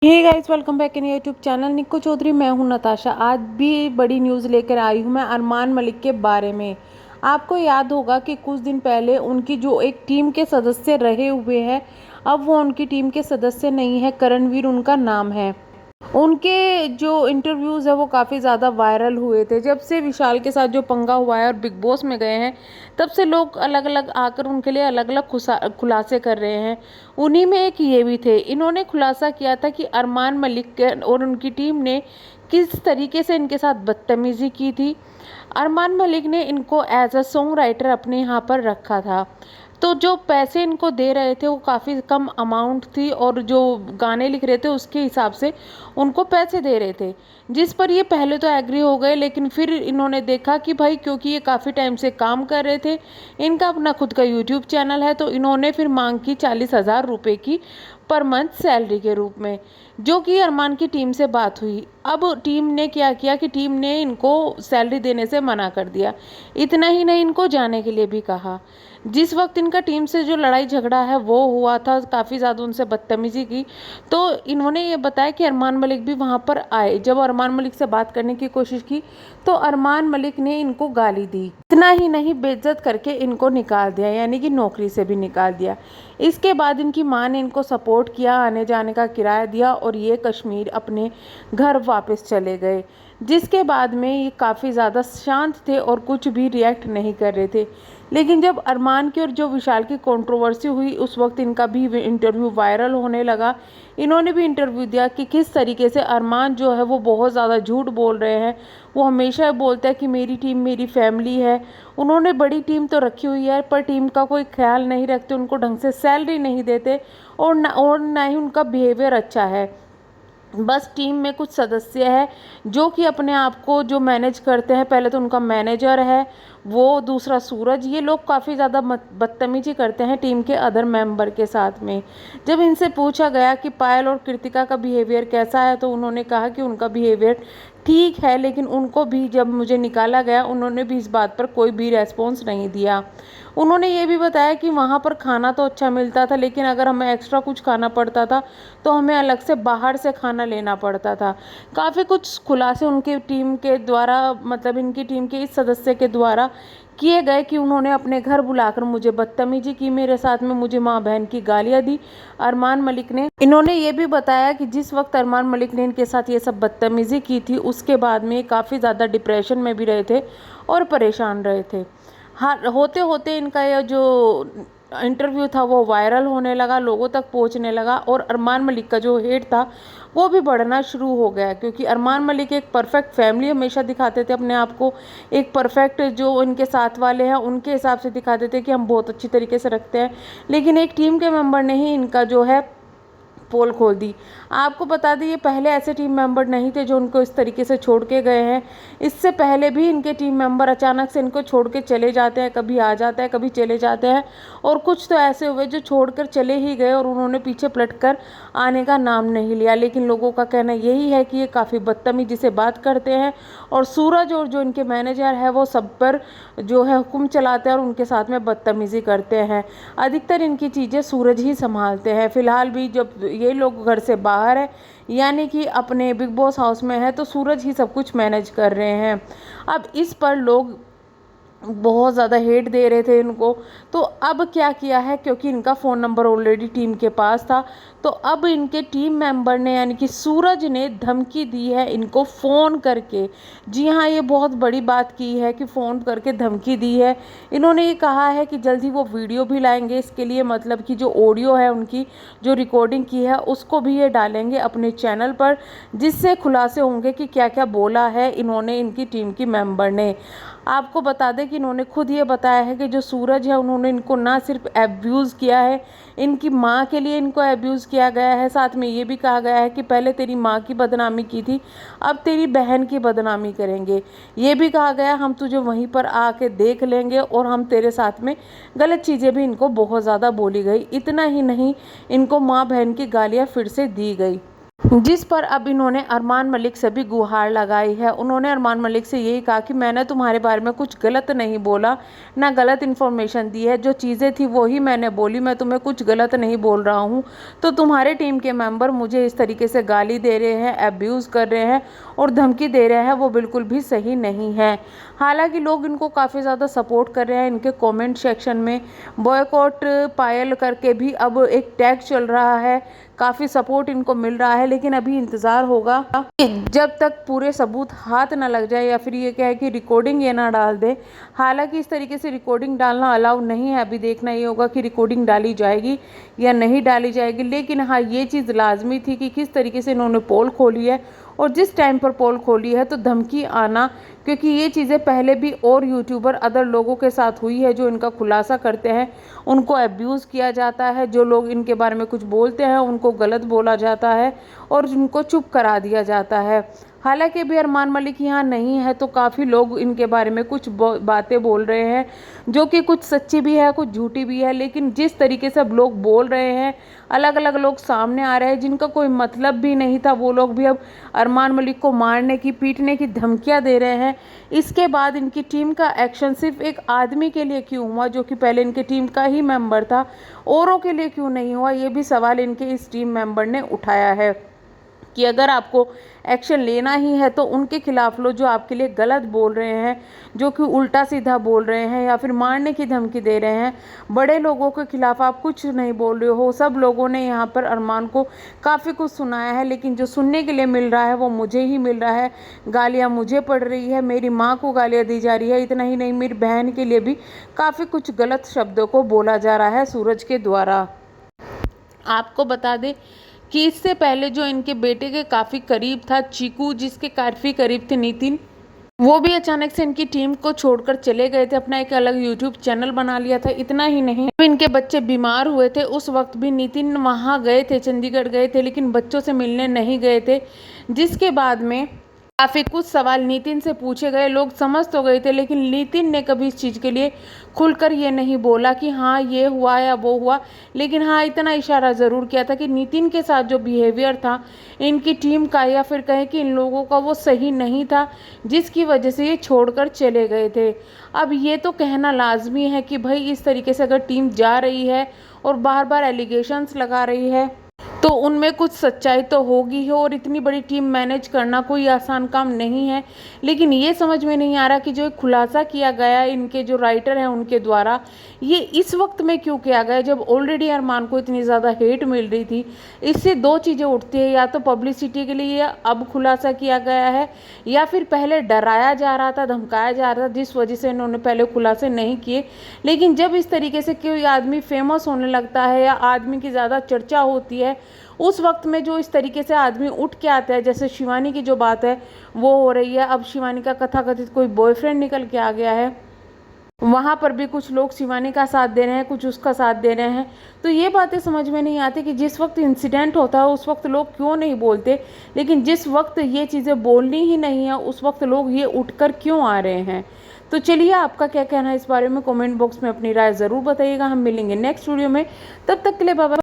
Hey guys, welcome back in YouTube channel Nikko Chaudhary. मैं हूं नताशा। आज भी बड़ी न्यूज़ लेकर आई हूं मैं अरमान मलिक के बारे में। आपको याद होगा कि कुछ दिन पहले उनकी जो एक टीम के सदस्य रहे हुए हैं, अब वो उनकी टीम के सदस्य नहीं है। करणवीर उनका नाम है। उनके जो इंटरव्यूज़ है वो काफ़ी ज़्यादा वायरल हुए थे। जब से विशाल के साथ जो पंगा हुआ है और बिग बॉस में गए हैं, तब से लोग अलग अलग आकर उनके लिए अलग अलग खुलासे कर रहे हैं। उन्हीं में एक ये भी थे। इन्होंने खुलासा किया था कि अरमान मलिक और उनकी टीम ने किस तरीके से इनके साथ बदतमीज़ी की थी। अरमान मलिक ने इनको एज अ सॉन्ग राइटर अपने यहाँ पर रखा था। तो जो पैसे इनको दे रहे थे वो काफ़ी कम अमाउंट थी, और जो गाने लिख रहे थे उसके हिसाब से उनको पैसे दे रहे थे, जिस पर ये पहले तो एग्री हो गए। लेकिन फिर इन्होंने देखा कि भाई, क्योंकि ये काफ़ी टाइम से काम कर रहे थे, इनका अपना खुद का यूट्यूब चैनल है, तो इन्होंने फिर मांग की 40,000 रुपये की पर मंथ सैलरी के रूप में, जो कि अरमान की टीम से बात हुई। अब टीम ने क्या किया कि टीम ने इनको सैलरी देने से मना कर दिया। इतना ही नहीं, इनको जाने के लिए भी कहा। जिस वक्त इनका टीम से जो लड़ाई झगड़ा है वो हुआ था, काफ़ी ज़्यादा उनसे बदतमीज़ी की, तो इन्होंने ये बताया कि अरमान मलिक भी वहाँ पर आए। जब अरमान मलिक से बात करने की कोशिश की तो अरमान मलिक ने इनको गाली दी। इतना ही नहीं, बेइज्जत करके इनको निकाल दिया, यानी कि नौकरी से भी निकाल दिया। इसके बाद इनकी माँ ने इनको सपोर्ट किया, आने जाने का किराया दिया, और ये कश्मीर अपने घर वापस चले गए। जिसके बाद में ये काफ़ी ज़्यादा शांत थे और कुछ भी रिएक्ट नहीं कर रहे थे। लेकिन जब अरमान की और जो विशाल की कंट्रोवर्सी हुई, उस वक्त इनका भी इंटरव्यू वायरल होने लगा। इन्होंने भी इंटरव्यू दिया कि किस तरीके से अरमान जो है वो बहुत ज़्यादा झूठ बोल रहे हैं। वो हमेशा बोलता है कि मेरी टीम मेरी फैमिली है। उन्होंने बड़ी टीम तो रखी हुई है, पर टीम का कोई ख्याल नहीं रखते, उनको ढंग से सैलरी नहीं देते, और ना ही उनका बिहेवियर अच्छा है। बस टीम में कुछ सदस्य है जो कि अपने आप को जो मैनेज करते हैं। पहले तो उनका मैनेजर है वो, दूसरा सूरज। ये लोग काफ़ी ज़्यादा बदतमीजी करते हैं टीम के अदर मेंबर के साथ में। जब इनसे पूछा गया कि पायल और कृतिका का बिहेवियर कैसा है, तो उन्होंने कहा कि उनका बिहेवियर ठीक है, लेकिन उनको भी जब मुझे निकाला गया उन्होंने भी इस बात पर कोई भी रेस्पॉन्स नहीं दिया। उन्होंने ये भी बताया कि वहाँ पर खाना तो अच्छा मिलता था, लेकिन अगर हमें एक्स्ट्रा कुछ खाना पड़ता था तो हमें अलग से बाहर से खाना लेना पड़ता था। काफ़ी कुछ खुलासे उनकी टीम के द्वारा, मतलब इनकी टीम के इस सदस्य के द्वारा किए गए कि उन्होंने अपने घर बुलाकर मुझे बदतमीजी की, मेरे साथ में मुझे माँ बहन की गालियाँ दी अरमान मलिक ने। इन्होंने ये भी बताया कि जिस वक्त अरमान मलिक ने इनके साथ ये सब बदतमीजी की थी, उसके बाद में ये काफ़ी ज़्यादा डिप्रेशन में भी रहे थे और परेशान रहे थे। हाँ, होते होते इनका यह जो इंटरव्यू था वो वायरल होने लगा, लोगों तक पहुंचने लगा, और अरमान मलिक का जो हेट था वो भी बढ़ना शुरू हो गया। क्योंकि अरमान मलिक एक परफेक्ट फैमिली हमेशा दिखाते थे अपने आप को, एक परफेक्ट जो इनके साथ वाले हैं उनके हिसाब से दिखाते थे कि हम बहुत अच्छी तरीके से रखते हैं। लेकिन एक टीम के मेंबर ने ही इनका जो है पोल खोल दी। आपको बता दें, ये पहले ऐसे टीम मेंबर नहीं थे जो उनको इस तरीके से छोड़ के गए हैं। इससे पहले भी इनके टीम मेंबर अचानक से इनको छोड़ के चले जाते हैं, कभी आ जाता है कभी चले जाते हैं, और कुछ तो ऐसे हुए जो छोड़कर चले ही गए और उन्होंने पीछे पलटकर आने का नाम नहीं लिया। लेकिन लोगों का कहना यही है कि ये काफ़ी बदतमीजी से बात करते हैं, और सूरज और जो इनके मैनेजर है वो सब पर जो है हुक्म चलाते हैं और उनके साथ में बदतमीजी करते हैं। अधिकतर इनकी चीज़ें सूरज ही संभालते हैं। फिलहाल भी जब ये लोग घर से बाहर है, यानी कि अपने बिग बॉस हाउस में है, तो सूरज ही सब कुछ मैनेज कर रहे हैं। अब इस पर लोग बहुत ज़्यादा हेट दे रहे थे इनको। तो अब क्या किया है, क्योंकि इनका फ़ोन नंबर ऑलरेडी टीम के पास था, तो अब इनके टीम मेंबर ने यानी कि सूरज ने धमकी दी है इनको फ़ोन करके। जी हाँ, ये बहुत बड़ी बात की है कि फ़ोन करके धमकी दी है। इन्होंने ये कहा है कि जल्द ही वो वीडियो भी लाएंगे इसके लिए, मतलब कि जो ऑडियो है उनकी जो रिकॉर्डिंग की है उसको भी ये डालेंगे अपने चैनल पर, जिससे खुलासे होंगे कि क्या क्या बोला है इन्होंने इनकी टीम की मेंबर ने। आपको बता दें कि इन्होंने खुद ये बताया है कि जो सूरज है उन्होंने इनको ना सिर्फ एब्यूज़ किया है, इनकी माँ के लिए इनको एब्यूज़ किया गया है। साथ में ये भी कहा गया है कि पहले तेरी माँ की बदनामी की थी, अब तेरी बहन की बदनामी करेंगे। ये भी कहा गया हम तुझे वहीं पर आके देख लेंगे, और हम तेरे साथ में गलत चीज़ें भी इनको बहुत ज़्यादा बोली गई। इतना ही नहीं, इनको माँ बहन की गालियाँ फिर से दी गई। जिस पर अब इन्होंने अरमान मलिक से भी गुहार लगाई है। उन्होंने अरमान मलिक से यही कहा कि मैंने तुम्हारे बारे में कुछ गलत नहीं बोला, ना गलत इन्फॉर्मेशन दी है, जो चीज़ें थी वही मैंने बोली, मैं तुम्हें कुछ गलत नहीं बोल रहा हूँ। तो तुम्हारे टीम के मेंबर मुझे इस तरीके से गाली दे रहे हैं, अब्यूज़ कर रहे हैं और धमकी दे रहे हैं, वो बिल्कुल भी सही नहीं है। हालांकि लोग इनको काफ़ी ज़्यादा सपोर्ट कर रहे हैं। इनके कमेंट सेक्शन में बॉयकॉट पायल करके भी अब एक टैग चल रहा है, काफ़ी सपोर्ट इनको मिल रहा है। लेकिन अभी इंतज़ार होगा कि जब तक पूरे सबूत हाथ ना लग जाए, या फिर ये क्या है कि रिकॉर्डिंग ये ना डाल दे। हालांकि इस तरीके से रिकॉर्डिंग डालना अलाउ नहीं है, अभी देखना ये होगा कि रिकॉर्डिंग डाली जाएगी या नहीं डाली जाएगी। लेकिन हाँ, ये चीज़ लाजमी थी कि किस तरीके से इन्होंने पोल खोली है, और जिस टाइम पर पोल खोली है तो धमकी आना, क्योंकि ये चीज़ें पहले भी और यूट्यूबर अदर लोगों के साथ हुई है जो इनका खुलासा करते हैं, उनको अब्यूज़ किया जाता है। जो लोग इनके बारे में कुछ बोलते हैं उनको गलत बोला जाता है और उनको चुप करा दिया जाता है। हालांकि अभी अरमान मलिक यहाँ नहीं है तो काफ़ी लोग इनके बारे में कुछ बातें बोल रहे हैं, जो कि कुछ सच्ची भी है कुछ झूठी भी है। लेकिन जिस तरीके से अब लोग बोल रहे हैं, अलग अलग लोग सामने आ रहे हैं जिनका कोई मतलब भी नहीं था, वो लोग भी अब अरमान मलिक को मारने की पीटने की धमकियां दे रहे हैं। इसके बाद इनकी टीम का एक्शन सिर्फ एक आदमी के लिए क्यों हुआ, जो कि पहले इनकी टीम का ही मेंबर था, औरों के लिए क्यों नहीं हुआ, ये भी सवाल इनके इस टीम मेंबर ने उठाया है कि अगर आपको एक्शन लेना ही है तो उनके खिलाफ लो जो आपके लिए गलत बोल रहे हैं, जो कि उल्टा सीधा बोल रहे हैं या फिर मारने की धमकी दे रहे हैं। बड़े लोगों के खिलाफ आप कुछ नहीं बोल रहे हो। सब लोगों ने यहाँ पर अरमान को काफ़ी कुछ सुनाया है, लेकिन जो सुनने के लिए मिल रहा है वो मुझे ही मिल रहा है। गालियाँ मुझे पड़ रही है, मेरी माँ को गालियाँ दी जा रही है, इतना ही नहीं मेरी बहन के लिए भी काफ़ी कुछ गलत शब्दों को बोला जा रहा है सूरज के द्वारा। आपको बता दें कि इससे पहले जो इनके बेटे के काफ़ी करीब था चीकू, जिसके काफ़ी करीब थे नितिन, वो भी अचानक से इनकी टीम को छोड़कर चले गए थे, अपना एक अलग यूट्यूब चैनल बना लिया था। इतना ही नहीं, जब इनके बच्चे बीमार हुए थे उस वक्त भी नितिन वहाँ गए थे, चंडीगढ़ गए थे, लेकिन बच्चों से मिलने नहीं गए थे। जिसके बाद में काफ़ी कुछ सवाल नितिन से पूछे गए, लोग समझ तो गए थे, लेकिन नितिन ने कभी इस चीज़ के लिए खुलकर ये नहीं बोला कि हाँ ये हुआ या वो हुआ। लेकिन हाँ, इतना इशारा ज़रूर किया था कि नितिन के साथ जो बिहेवियर था इनकी टीम का, या फिर कहें कि इन लोगों का, वो सही नहीं था, जिसकी वजह से ये छोड़कर चले गए थे। अब ये तो कहना लाजमी है कि भाई इस तरीके से अगर टीम जा रही है और बार बार एलिगेशंस लगा रही है तो उनमें कुछ सच्चाई तो होगी ही, और इतनी बड़ी टीम मैनेज करना कोई आसान काम नहीं है। लेकिन ये समझ में नहीं आ रहा कि जो खुलासा किया गया इनके जो राइटर हैं उनके द्वारा, ये इस वक्त में क्यों किया गया जब ऑलरेडी अरमान को इतनी ज़्यादा हेट मिल रही थी। इससे दो चीज़ें उठती है, या तो पब्लिसिटी के लिए अब खुलासा किया गया है, या फिर पहले डराया जा रहा था, धमकाया जा रहा था, जिस वजह से इन्होंने पहले खुलासे नहीं किए। लेकिन जब इस तरीके से कोई आदमी फेमस होने लगता है या आदमी की ज़्यादा चर्चा होती है, उस वक्त में जो इस तरीके से आदमी उठ के आता है, जैसे शिवानी की जो बात है वो हो रही है, अब शिवानी का कथाकथित कोई बॉयफ्रेंड निकल के आ गया है, वहाँ पर भी कुछ लोग शिवानी का साथ दे रहे हैं, कुछ उसका साथ दे रहे हैं। तो ये बातें समझ में नहीं आती कि जिस वक्त इंसिडेंट होता है उस वक्त लोग क्यों नहीं बोलते, लेकिन जिस वक्त ये चीज़ें बोलनी ही नहीं है उस वक्त लोग ये उठकर क्यों आ रहे हैं। तो चलिए, आपका क्या कहना है इस बारे में कमेंट बॉक्स में अपनी राय ज़रूर बताइएगा। हम मिलेंगे नेक्स्ट वीडियो में, तब तक के लिए बाय बाय।